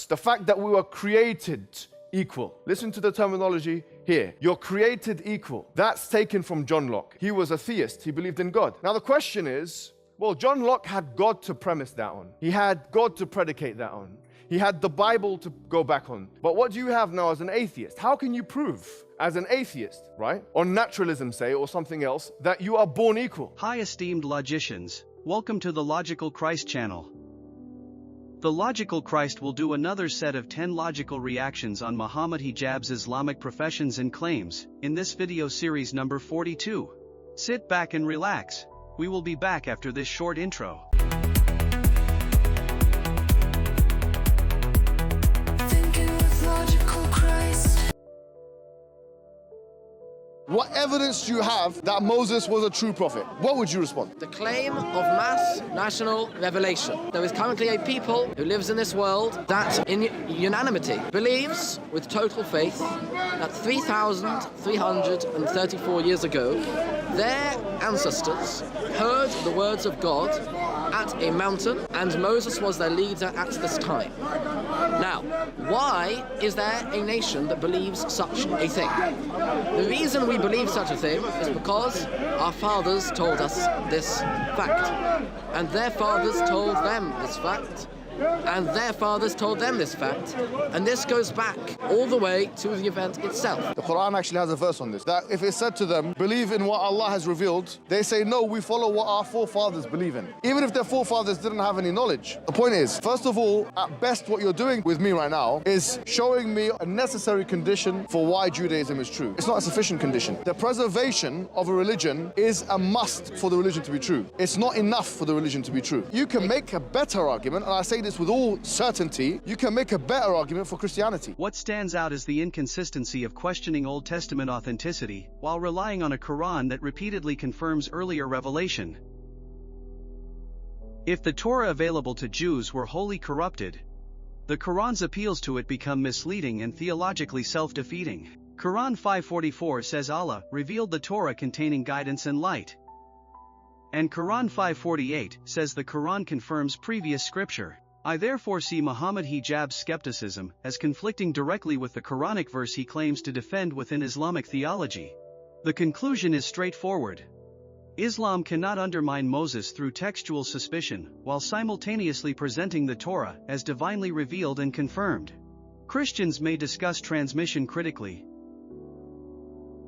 The fact that we were created equal. Listen to the terminology here. You're created equal. That's taken from John Locke. He was a theist. He believed in God. Now the question is, well, John Locke had God to premise that on. He had God to predicate that on. He had the Bible to go back on. But what do you have now as an atheist? How can you prove as an atheist, right, on naturalism, say, or something else, that you are born equal? Hi, esteemed logicians. Welcome to the Logical Christ channel. The Logical Christ will do another set of 10 logical reactions on Muhammad Hijab's Islamic professions and claims, in this video series number 42. Sit back and relax. We will be back after this short intro. What evidence do you have that Moses was a true prophet? What would you respond? The claim of mass national revelation. There is currently a people who lives in this world that, in unanimity, believes with total faith that 3,334 years ago, their ancestors heard the words of God at a mountain, and Moses was their leader at this time. Now, why is there a nation that believes such a thing? The reason we believe such a thing is because our fathers told us this fact, and their fathers told them this fact, and their fathers told them this fact, and this goes back all the way to the event itself. The Qur'an actually has a verse on this, that if it said to them, believe in what Allah has revealed, they say, no, we follow what our forefathers believe in. Even if their forefathers didn't have any knowledge. The point is, first of all, at best what you're doing with me right now is showing me a necessary condition for why Judaism is true. It's not a sufficient condition. The preservation of a religion is a must for the religion to be true. It's not enough for the religion to be true. You can make a better argument, and I say this with all certainty, you can make a better argument for Christianity. What stands out is the inconsistency of questioning Old Testament authenticity, while relying on a Quran that repeatedly confirms earlier revelation. If the Torah available to Jews were wholly corrupted, the Quran's appeals to it become misleading and theologically self-defeating. Quran 5:44 says Allah revealed the Torah containing guidance and light. And Quran 5:48 says the Quran confirms previous scripture. I therefore see Muhammad Hijab's skepticism as conflicting directly with the Quranic verse he claims to defend within Islamic theology. The conclusion is straightforward. Islam cannot undermine Moses through textual suspicion, while simultaneously presenting the Torah as divinely revealed and confirmed. Christians may discuss transmission critically,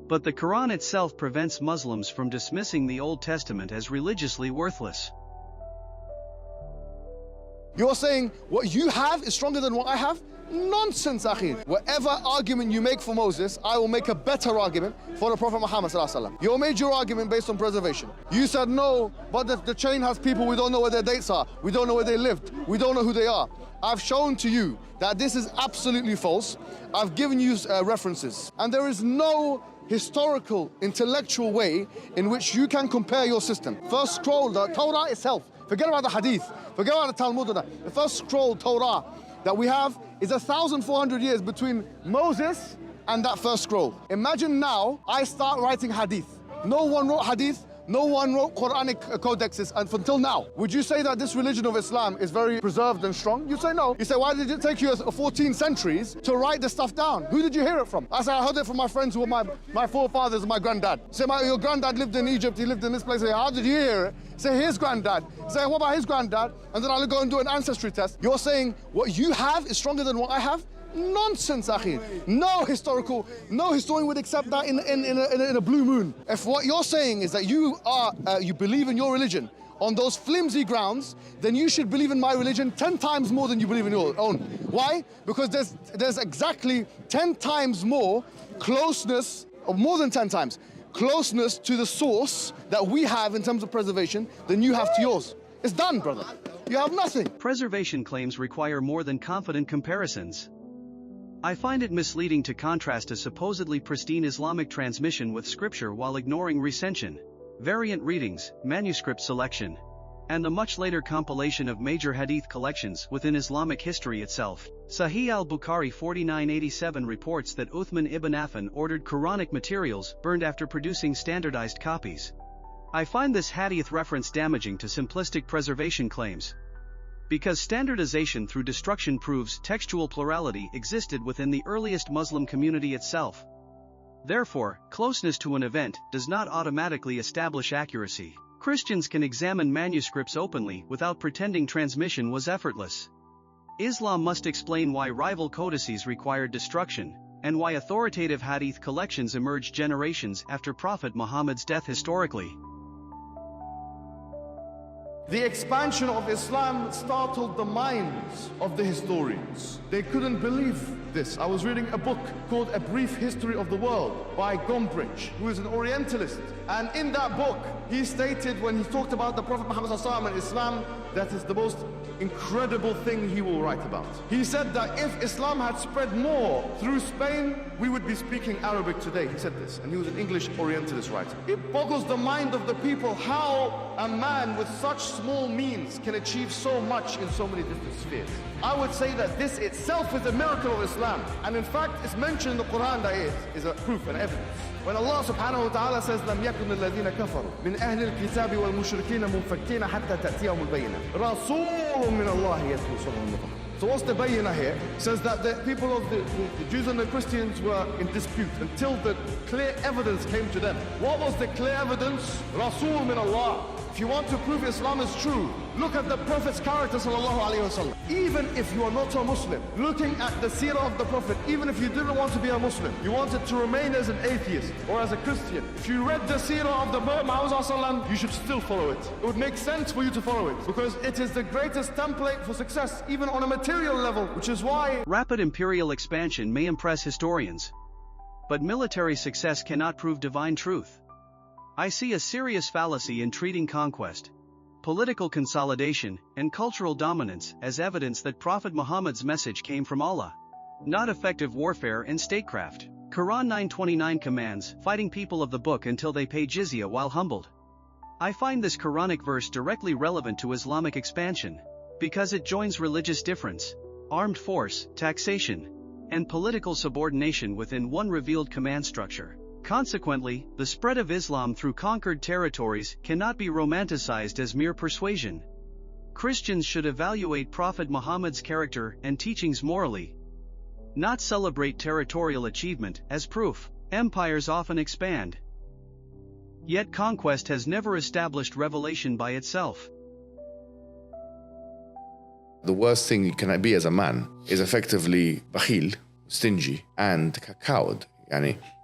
but the Quran itself prevents Muslims from dismissing the Old Testament as religiously worthless. You're saying what you have is stronger than what I have? Nonsense, akhi. Whatever argument you make for Moses, I will make a better argument for the Prophet Muhammad sallallahu alaihi wasallam. You made your argument based on preservation. You said no, but the chain has people, we don't know where their dates are. We don't know where they lived. We don't know who they are. I've shown to you that this is absolutely false. I've given you references. And there is no historical, intellectual way in which you can compare your system. First scroll, the Torah itself. Forget about the Hadith. Forget about the Talmud. The first scroll, Torah, that we have is 1,400 years between Moses and that first scroll. Imagine now I start writing Hadith. No one wrote Hadith. No one wrote Quranic codices until now. Would you say that this religion of Islam is very preserved and strong? You say no. You say, why did it take you 14 centuries to write this stuff down? Who did you hear it from? I said, I heard it from my friends who were my forefathers and my granddad. Say, your granddad lived in Egypt, he lived in this place. Say, how did you hear it? Say, his granddad. Say, what about his granddad? And then I'll go and do an ancestry test. You're saying what you have is stronger than what I have? Nonsense, akhi. No historian would accept that in a blue moon. If what you're saying is that you believe in your religion on those flimsy grounds, then you should believe in my religion 10 times more than you believe in your own. Why? Because there's exactly 10 times more closeness, or more than 10 times, closeness to the source that we have in terms of preservation than you have to yours. It's done, brother. You have nothing. Preservation claims require more than confident comparisons. I find it misleading to contrast a supposedly pristine Islamic transmission with scripture while ignoring recension, variant readings, manuscript selection, and the much later compilation of major hadith collections within Islamic history itself. Sahih al-Bukhari 4987 reports that Uthman ibn Affan ordered Quranic materials burned after producing standardized copies. I find this hadith reference damaging to simplistic preservation claims, because standardization through destruction proves textual plurality existed within the earliest Muslim community itself. Therefore, closeness to an event does not automatically establish accuracy. Christians can examine manuscripts openly without pretending transmission was effortless. Islam must explain why rival codices required destruction, and why authoritative hadith collections emerged generations after Prophet Muhammad's death historically. The expansion of Islam startled the minds of the historians. They couldn't believe this. I was reading a book called A Brief History of the World by Gombrich, who is an Orientalist. And in that book, he stated, when he talked about the Prophet Muhammad and Islam, that is the most incredible thing he will write about. He said that if Islam had spread more through Spain, we would be speaking Arabic today. He said this, and he was an English Orientalist writer. It boggles the mind of the people how a man with such small means can achieve so much in so many different spheres. I would say that this itself is a miracle of Islam, and in fact it's mentioned in the Qur'an that is a proof and evidence. When Allah subhanahu wa ta'ala says لم يكن الذين كفروا من أهل الكتاب والمشركين منفكين حتى تأتيهم البينة رسول من الله يتلو صحفا مطهرة. So what's the bayinah here? It says that the people of the Jews and the Christians were in dispute until the clear evidence came to them. What was the clear evidence? Rasul min Allah. If you want to prove Islam is true, look at the Prophet's character sallallahu alaihi wasallam. Even if you are not a Muslim, looking at the seerah of the Prophet, even if you didn't want to be a Muslim, you wanted to remain as an atheist or as a Christian, if you read the seerah of the Prophet Muhammad sallallahu, you should still follow it. It would make sense for you to follow it because it is the greatest template for success, even on a material level, which is why rapid imperial expansion may impress historians, but military success cannot prove divine truth. I see a serious fallacy in treating conquest, political consolidation, and cultural dominance as evidence that Prophet Muhammad's message came from Allah, not effective warfare and statecraft. Quran 9:29 commands fighting people of the book until they pay jizya while humbled. I find this Quranic verse directly relevant to Islamic expansion, because it joins religious difference, armed force, taxation, and political subordination within one revealed command structure. Consequently, the spread of Islam through conquered territories cannot be romanticized as mere persuasion. Christians should evaluate Prophet Muhammad's character and teachings morally, not celebrate territorial achievement as proof. Empires often expand, yet conquest has never established revelation by itself. The worst thing you can be as a man is effectively bakhil, stingy, and coward.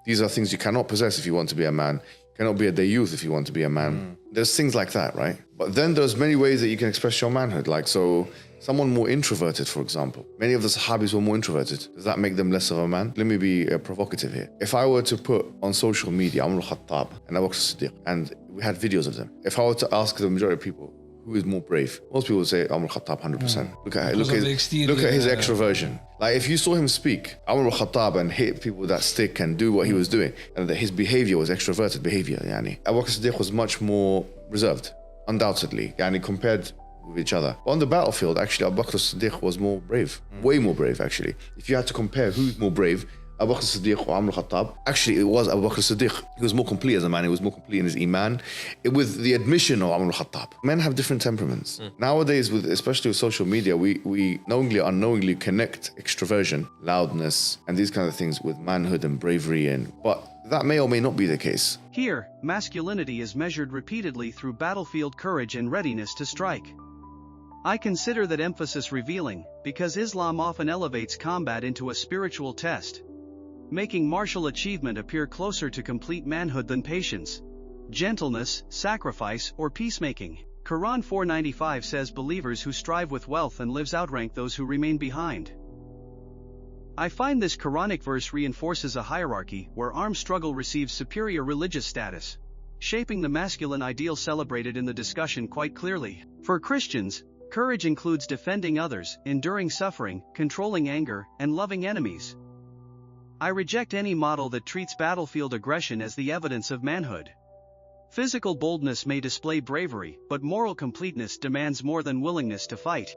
These are things you cannot possess if you want to be a man. You cannot be a dayyuth if you want to be a man. There's things like that, right? But then there's many ways that you can express your manhood. So someone more introverted, for example. Many of the Sahabis were more introverted. Does that make them less of a man? Let me be provocative here. If I were to put on social media Umar al-Khattab and Abu Bakr as-Siddiq, and we had videos of them, if I were to ask the majority of people, who is more brave? Most people would say Umar al-Khattab 100%. Look at his extroversion. Like if you saw him speak, Umar al-Khattab, and hit people with that stick and do what he was doing, and that his behavior was extroverted behavior. Abu Bakr as-Siddiq was much more reserved, undoubtedly, compared with each other. But on the battlefield, actually, Abu Bakr as-Siddiq was more brave, way more brave, actually. If you had to compare who's more brave, Abu Bakr as-Siddiq or Umar al-Khattab, actually it was Abu Bakr as-Siddiq. He was more complete as a man, he was more complete in his iman, with the admission of Umar al-Khattab. Men have different temperaments. Nowadays, especially with social media, we knowingly or unknowingly connect extroversion, loudness, and these kind of things with manhood and bravery, but that may or may not be the case. Here, masculinity is measured repeatedly through battlefield courage and readiness to strike. I consider that emphasis revealing, because Islam often elevates combat into a spiritual test, making martial achievement appear closer to complete manhood than patience, gentleness, sacrifice, or peacemaking. Quran 4:95 says believers who strive with wealth and lives outrank those who remain behind. I find this Quranic verse reinforces a hierarchy where armed struggle receives superior religious status, shaping the masculine ideal celebrated in the discussion quite clearly. For Christians, courage includes defending others, enduring suffering, controlling anger, and loving enemies. I reject any model that treats battlefield aggression as the evidence of manhood. Physical boldness may display bravery, but moral completeness demands more than willingness to fight.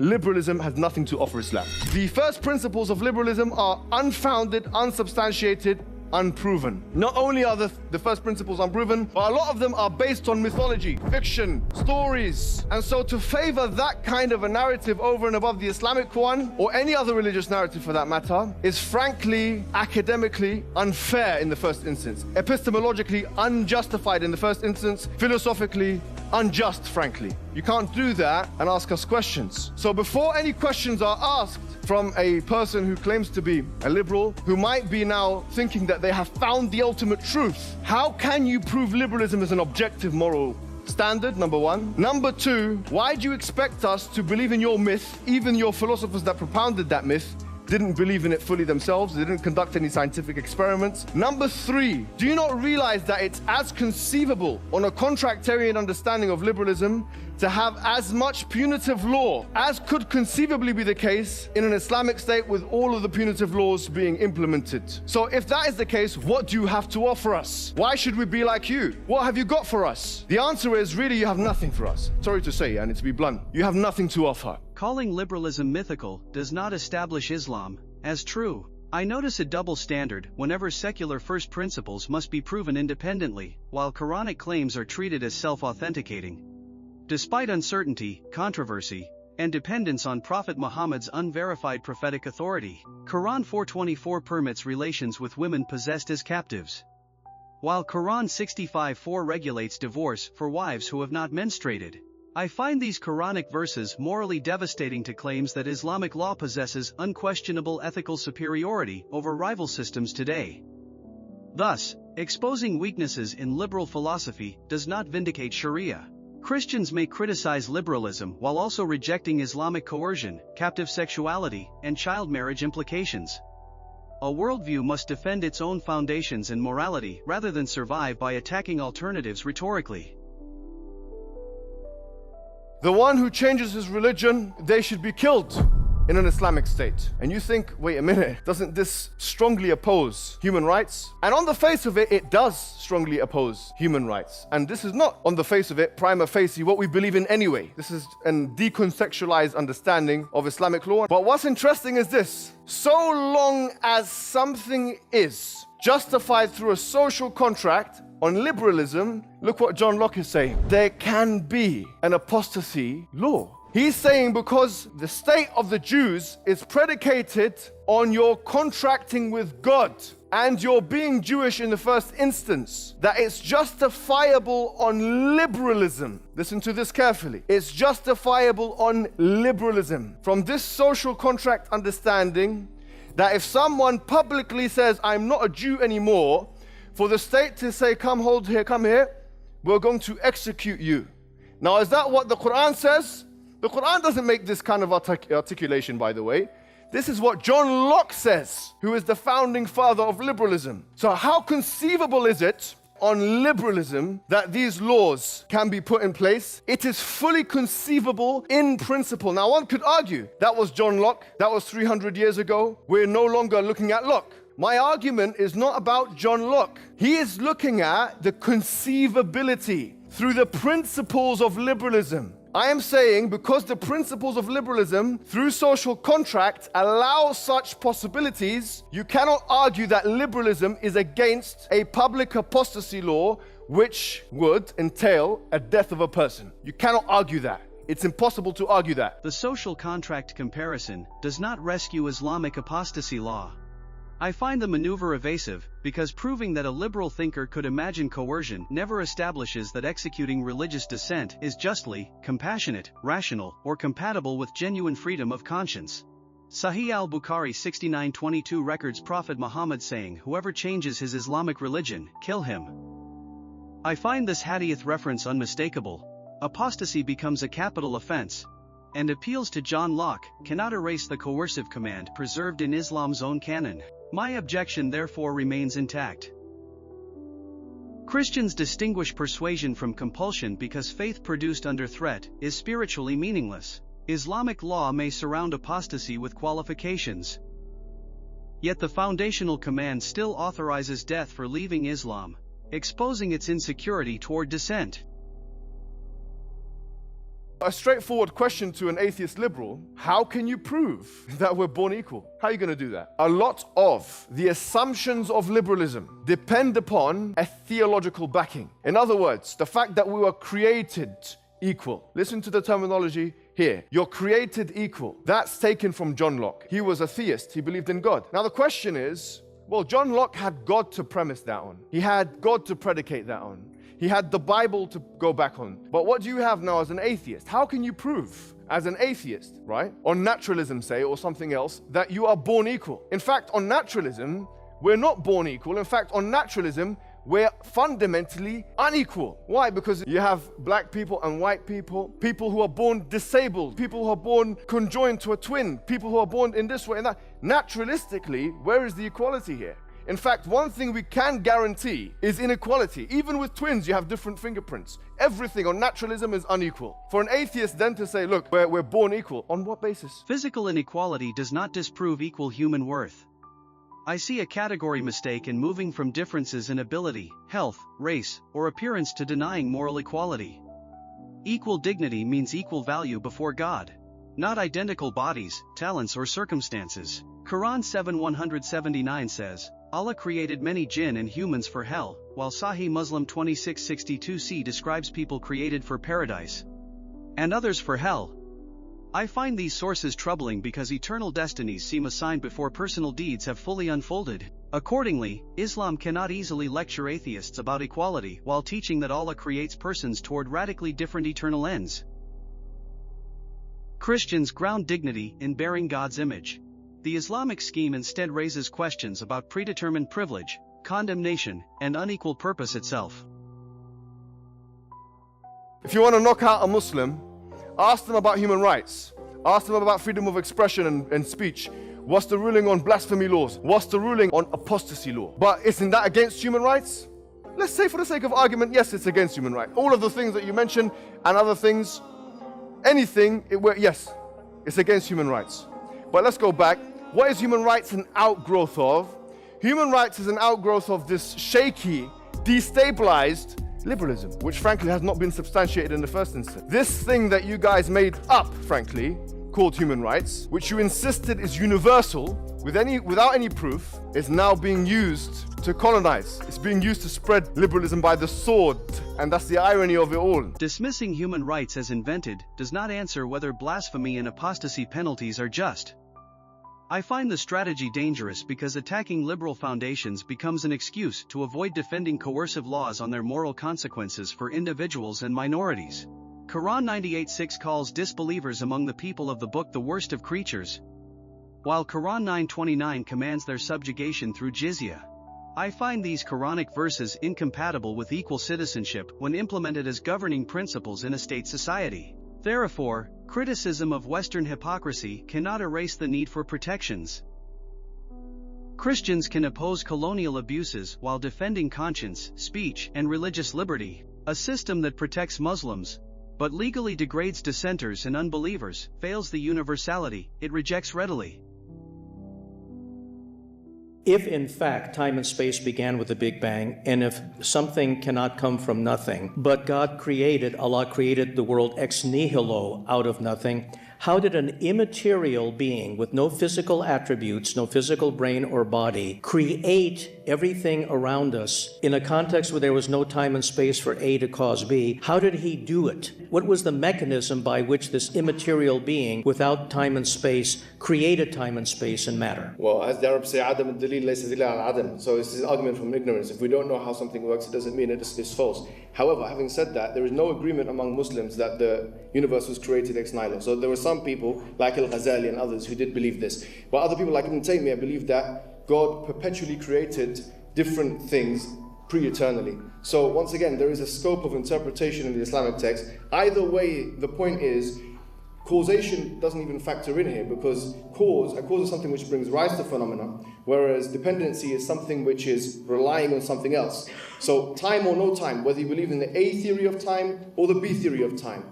Liberalism has nothing to offer Islam. The first principles of liberalism are unfounded, unsubstantiated, unproven. Not only are the first principles unproven, but a lot of them are based on mythology, fiction, stories. And so to favor that kind of a narrative over and above the Islamic one, or any other religious narrative for that matter, is frankly, academically unfair in the first instance, epistemologically unjustified in the first instance, philosophically unjust, frankly. You can't do that and ask us questions. So before any questions are asked from a person who claims to be a liberal, who might be now thinking that they have found the ultimate truth, how can you prove liberalism is an objective moral standard, number one? Number two, why do you expect us to believe in your myth? Even your philosophers that propounded that myth didn't believe in it fully themselves. They didn't conduct any scientific experiments. Number three, do you not realize that it's as conceivable on a contractarian understanding of liberalism to have as much punitive law as could conceivably be the case in an Islamic state with all of the punitive laws being implemented? So if that is the case, what do you have to offer us? Why should we be like you? What have you got for us? The answer is really you have nothing for us. Sorry to say, and to be blunt, you have nothing to offer. Calling liberalism mythical does not establish Islam as true. I notice a double standard whenever secular first principles must be proven independently, while Quranic claims are treated as self-authenticating. Despite uncertainty, controversy, and dependence on Prophet Muhammad's unverified prophetic authority, Quran 4:24 permits relations with women possessed as captives, while Quran 65:4 regulates divorce for wives who have not menstruated. I find these Quranic verses morally devastating to claims that Islamic law possesses unquestionable ethical superiority over rival systems today. Thus, exposing weaknesses in liberal philosophy does not vindicate Sharia. Christians may criticize liberalism while also rejecting Islamic coercion, captive sexuality, and child marriage implications. A worldview must defend its own foundations and morality rather than survive by attacking alternatives rhetorically. The one who changes his religion, they should be killed in an Islamic state. And you think, wait a minute, doesn't this strongly oppose human rights? And on the face of it, it does strongly oppose human rights. And this is not, on the face of it, prima facie, what we believe in anyway. This is a decontextualized understanding of Islamic law. But what's interesting is this: so long as something is justified through a social contract on liberalism, look what John Locke is saying. There can be an apostasy law. He's saying because the state of the Jews is predicated on your contracting with God and your being Jewish in the first instance, that it's justifiable on liberalism. Listen to this carefully. It's justifiable on liberalism. From this social contract understanding, that if someone publicly says, I'm not a Jew anymore, for the state to say, come here, we're going to execute you. Now, is that what the Qur'an says? The Qur'an doesn't make this kind of articulation, by the way. This is what John Locke says, who is the founding father of liberalism. So how conceivable is it on liberalism that these laws can be put in place? It is fully conceivable in principle. Now, one could argue that was John Locke, that was 300 years ago. We're no longer looking at Locke. My argument is not about John Locke. He is looking at the conceivability through the principles of liberalism. I am saying because the principles of liberalism through social contract allow such possibilities, you cannot argue that liberalism is against a public apostasy law which would entail a death of a person. You cannot argue that. It's impossible to argue that. The social contract comparison does not rescue Islamic apostasy law. I find the maneuver evasive because proving that a liberal thinker could imagine coercion never establishes that executing religious dissent is justly, compassionate, rational, or compatible with genuine freedom of conscience. Sahih al-Bukhari 69:22 records Prophet Muhammad saying, "Whoever changes his Islamic religion, kill him." I find this hadith reference unmistakable. Apostasy becomes a capital offense, and appeals to John Locke cannot erase the coercive command preserved in Islam's own canon. My objection therefore remains intact. Christians distinguish persuasion from compulsion because faith produced under threat is spiritually meaningless. Islamic law may surround apostasy with qualifications, yet the foundational command still authorizes death for leaving Islam, exposing its insecurity toward dissent. A straightforward question to an atheist liberal: how can you prove that we're born equal? How are you going to do that? A lot of the assumptions of liberalism depend upon a theological backing. In other words, the fact that we were created equal. Listen to the terminology here. You're created equal. That's taken from John Locke. He was a theist. He believed in God. Now the question is, well, John Locke had God to premise that on. He had God to predicate that on. He had the Bible to go back on. But what do you have now as an atheist? How can you prove as an atheist, right, on naturalism, say, or something else, that you are born equal? In fact, on naturalism, we're not born equal. In fact, on naturalism, we're fundamentally unequal. Why? Because you have black people and white people, people who are born disabled, people who are born conjoined to a twin, people who are born in this way and that. Naturalistically, where is the equality here? In fact, one thing we can guarantee is inequality. Even with twins, you have different fingerprints. Everything on naturalism is unequal. For an atheist then to say, look, we're born equal, on what basis? Physical inequality does not disprove equal human worth. I see a category mistake in moving from differences in ability, health, race, or appearance to denying moral equality. Equal dignity means equal value before God, not identical bodies, talents, or circumstances. Quran 7:179 says, Allah created many jinn and humans for hell, while Sahih Muslim 2662c describes people created for paradise and others for hell. I find these sources troubling because eternal destinies seem assigned before personal deeds have fully unfolded. Accordingly, Islam cannot easily lecture atheists about equality while teaching that Allah creates persons toward radically different eternal ends. Christians ground dignity in bearing God's image. The Islamic scheme instead raises questions about predetermined privilege, condemnation, and unequal purpose itself. If you want to knock out a Muslim, ask them about human rights. Ask them about freedom of expression and speech. What's the ruling on blasphemy laws? What's the ruling on apostasy law? But isn't that against human rights? Let's say for the sake of argument, yes, it's against human rights. All of the things that you mentioned and other things, anything, yes, it's against human rights. But let's go back. What is human rights an outgrowth of? Human rights is an outgrowth of this shaky, destabilized liberalism, which frankly has not been substantiated in the first instance. This thing that you guys made up, frankly, called human rights, which you insisted is universal, without any proof, is now being used to colonize. It's being used to spread liberalism by the sword, and that's the irony of it all. Dismissing human rights as invented does not answer whether blasphemy and apostasy penalties are just. I find the strategy dangerous because attacking liberal foundations becomes an excuse to avoid defending coercive laws on their moral consequences for individuals and minorities. Quran 98:6 calls disbelievers among the people of the book the worst of creatures, while Quran 9:29 commands their subjugation through jizya. I find these Quranic verses incompatible with equal citizenship when implemented as governing principles in a state society. Therefore, criticism of Western hypocrisy cannot erase the need for protections. Christians can oppose colonial abuses while defending conscience, speech, and religious liberty. A system that protects Muslims, but legally degrades dissenters and unbelievers, fails the universality it rejects readily. If in fact time and space began with the Big Bang, and if something cannot come from nothing, but Allah created the world ex nihilo, out of nothing, how did an immaterial being with no physical attributes, no physical brain or body, create everything around us in a context where there was no time and space for A to cause B? How did he do it? What was the mechanism by which this immaterial being without time and space created time and space and matter? Well, as the Arabs say, Adam al-Dalil laysa dalil al-Adam. So it's an argument from ignorance. If we don't know how something works, it doesn't mean it is false. However, having said that, there is no agreement among Muslims that the universe was created ex nihilo. So there were some people, like Al-Ghazali and others, who did believe this. But other people, like Ibn Taymiyyah, believe that God perpetually created different things pre-eternally. So once again, there is a scope of interpretation in the Islamic text. Either way, the point is, causation doesn't even factor in here, because a cause is something which brings rise to phenomena, whereas dependency is something which is relying on something else. So time or no time, whether you believe in the A theory of time or the B theory of time,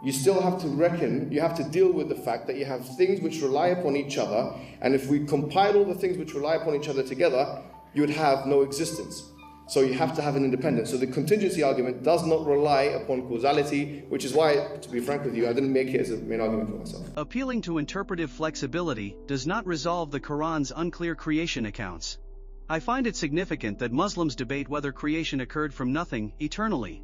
you still have to reckon, you have to deal with the fact that you have things which rely upon each other, and if we compile all the things which rely upon each other together, you would have no existence. So you have to have an independence. So the contingency argument does not rely upon causality, which is why, to be frank with you, I didn't make it as a main argument for myself. Appealing to interpretive flexibility does not resolve the Quran's unclear creation accounts. I find it significant that Muslims debate whether creation occurred from nothing, eternally,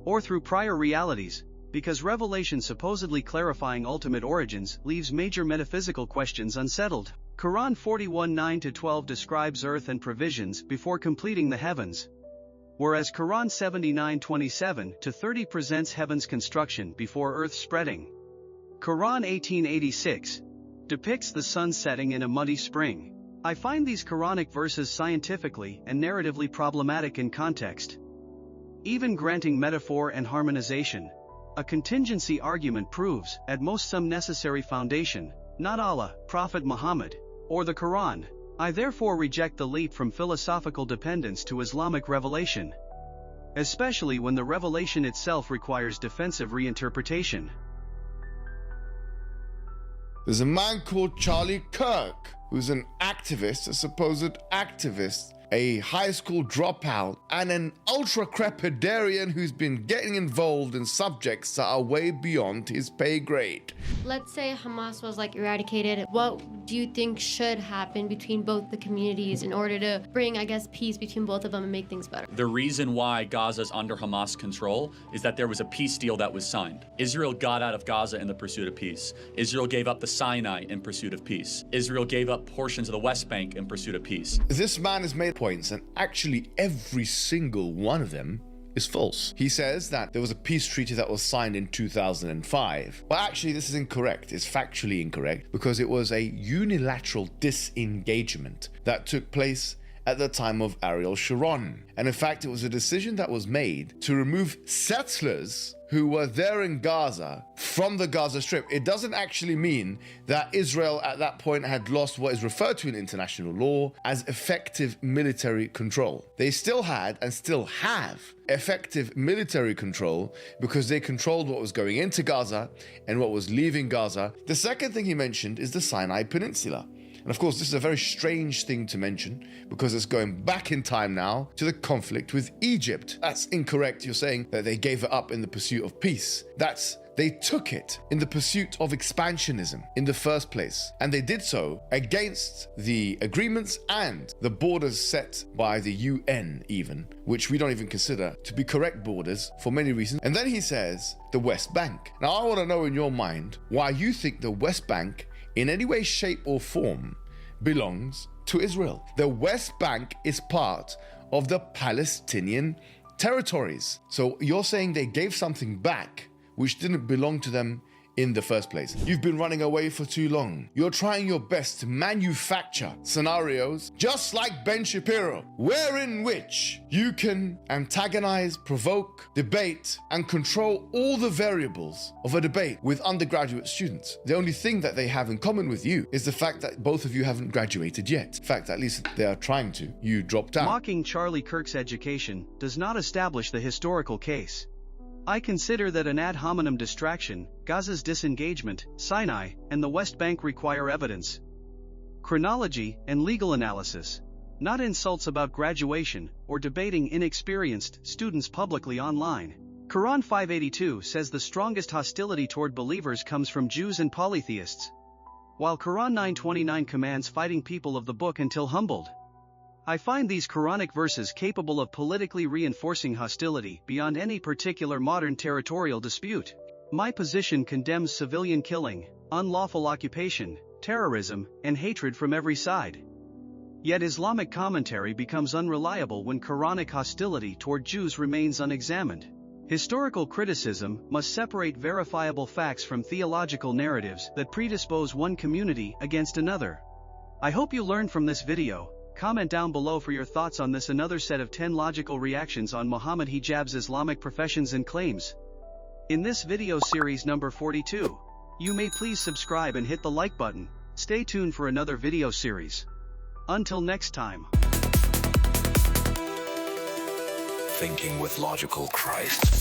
or through prior realities, because revelation supposedly clarifying ultimate origins leaves major metaphysical questions unsettled. Quran 41:9-12 describes earth and provisions before completing the heavens, whereas Quran 79:27-30 presents heaven's construction before earth spreading. Quran 18:86 depicts the sun setting in a muddy spring. I find these Quranic verses scientifically and narratively problematic in context. Even granting metaphor and harmonization, a contingency argument proves, at most, some necessary foundation, not Allah, Prophet Muhammad, or the Quran. I therefore reject the leap from philosophical dependence to Islamic revelation, especially when the revelation itself requires defensive reinterpretation. There's a man called Charlie Kirk, who's an activist, a supposed activist, a high school dropout, and an ultra-crepidarian who's been getting involved in subjects that are way beyond his pay grade. Let's say Hamas was eradicated. What do you think should happen between both the communities in order to bring, peace between both of them and make things better? The reason why Gaza is under Hamas control is that there was a peace deal that was signed. Israel got out of Gaza in the pursuit of peace. Israel gave up the Sinai in pursuit of peace. Israel gave up portions of the West Bank in pursuit of peace. This man has made points, and actually every single one of them is false. He says that there was a peace treaty that was signed in 2005. But actually this is incorrect. It's factually incorrect, because it was a unilateral disengagement that took place at the time of Ariel Sharon. And in fact, it was a decision that was made to remove settlers who were there in Gaza from the Gaza Strip. It doesn't actually mean that Israel at that point had lost what is referred to in international law as effective military control. They still had and still have effective military control because they controlled what was going into Gaza and what was leaving Gaza. The second thing he mentioned is the Sinai Peninsula. And of course, this is a very strange thing to mention because it's going back in time now to the conflict with Egypt. That's incorrect. You're saying that they gave it up in the pursuit of peace. They took it in the pursuit of expansionism in the first place. And they did so against the agreements and the borders set by the UN even, which we don't even consider to be correct borders for many reasons. And then he says the West Bank. Now, I want to know in your mind why you think the West Bank in any way, shape, or form belongs to Israel. The West Bank is part of the Palestinian territories. So you're saying they gave something back which didn't belong to them in the first place. You've been running away for too long. You're trying your best to manufacture scenarios just like Ben Shapiro, wherein which you can antagonize, provoke, debate, and control all the variables of a debate with undergraduate students. The only thing that they have in common with you is the fact that both of you haven't graduated yet. In fact, at least they are trying to. You dropped out. Mocking Charlie Kirk's education does not establish the historical case. I consider that an ad hominem distraction, Gaza's disengagement, Sinai, and the West Bank require evidence, chronology, and legal analysis, not insults about graduation or debating inexperienced students publicly online. Quran 582 says the strongest hostility toward believers comes from Jews and polytheists, while Quran 9:29 commands fighting people of the book until humbled. I find these Quranic verses capable of politically reinforcing hostility beyond any particular modern territorial dispute. My position condemns civilian killing, unlawful occupation, terrorism, and hatred from every side. Yet Islamic commentary becomes unreliable when Quranic hostility toward Jews remains unexamined. Historical criticism must separate verifiable facts from theological narratives that predispose one community against another. I hope you learned from this video. Comment down below for your thoughts on this another set of 10 logical reactions on Muhammad Hijab's Islamic professions and claims. In this video series number 42, you may please subscribe and hit the like button. Stay tuned for another video series. Until next time. Thinking with Logical Christ.